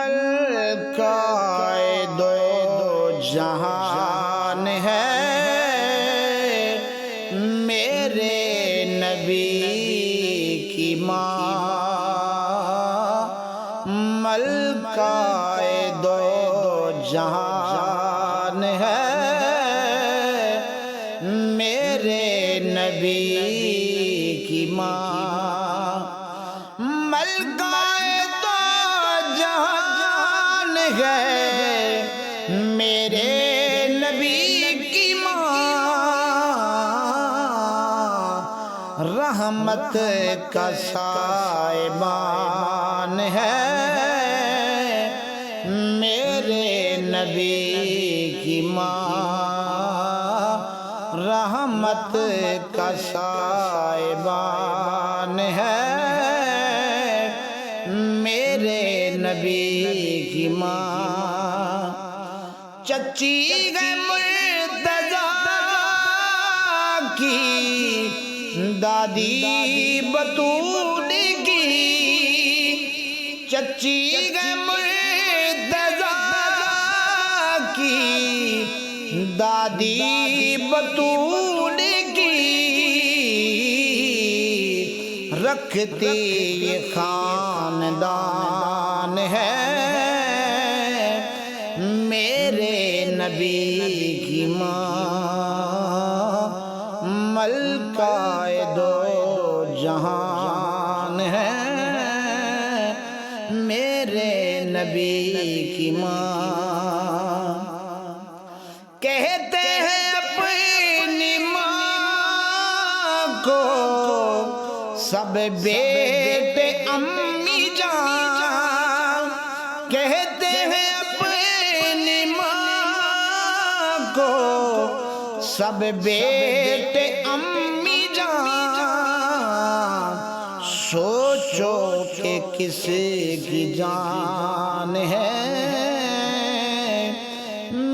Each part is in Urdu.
ملکہ دو جہان ہے میرے نبی کی ماں، ملکہ دو جہان ہے میرے نبی کی ماں، ملکہ دو جہان ہے میرے نبی کی ماں، رحمت کا سائبان ہے میرے نبی کی ماں، رحمت کا سائبان ہے میرے نبی کی ماں، چچی ہے مرتضیٰ کی دادی بطول کی، چچی ہے مرتضیٰ کی دادی بطول کی، رکھتی یہ خاندان ہے میرے نبی کی ماں، ملکہ دو جہان ہے میرے نبی کی ماں، کہتے ہیں اپنی ماں کو سب بیٹے امی جان، کہتے ہیں اپنی ماں کو سب بیٹے امی جان، سوچو کہ کس کی جان ہے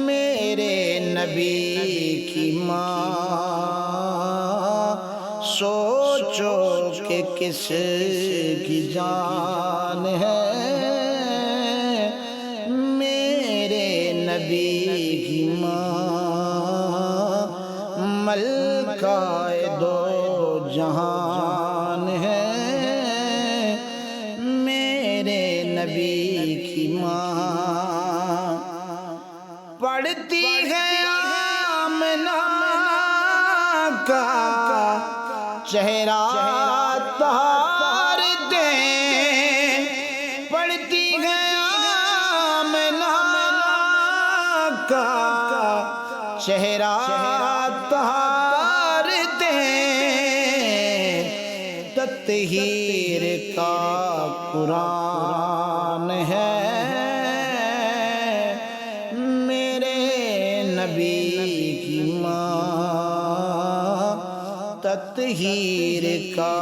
میرے نبی کی ماں، سوچو کہ کس کی جان ہے میرے نبی کی ماں، ملکہ دو جہان ہے میرے نبی کی ماں، پڑھتی ہے آمنہ کا چہرہ طہار دیں، پڑھتی ہے آمنہ کا چہرہ طہار دیں، تطہیر کا قرآن ہے میرے نبی کی ماں، تطہیر کا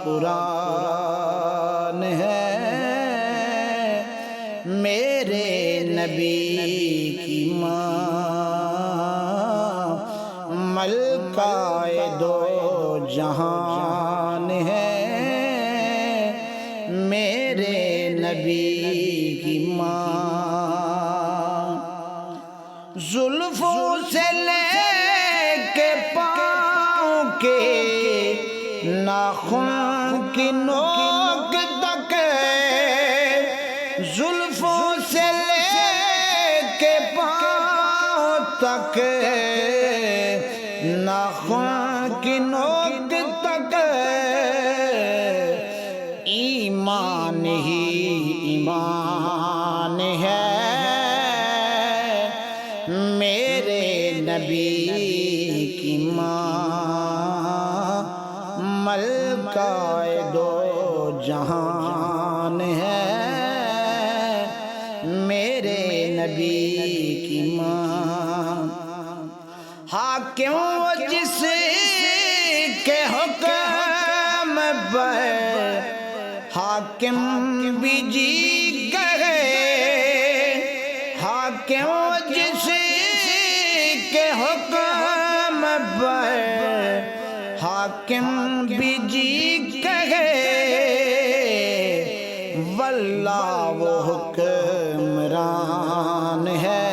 قرآن ہے میرے نبی کی ماں، ملکہ دو جہان ہے میرے نبی کی ماں، زلفوں سے لے کے پاؤں کے ناخن کی نوک تک، زلفوں سے لے کے پاؤں تک ناخن کی نوک تک، ایمان ہی ایمان ہے میرے نبی کی ماں، ملکہ دو جہان ہے میرے نبی کی ماں، حاکم جس کے حکم پر حاکم بھی جی گئے، حاکم جس کے حکم پر حاکم بھی جی گئے، واللہ وہ حکمران ہے،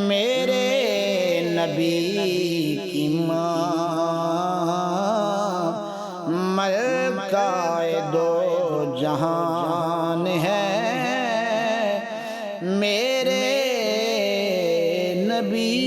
میرے نبی کی ماں ملکہ دو جہان ہے، میرے نبی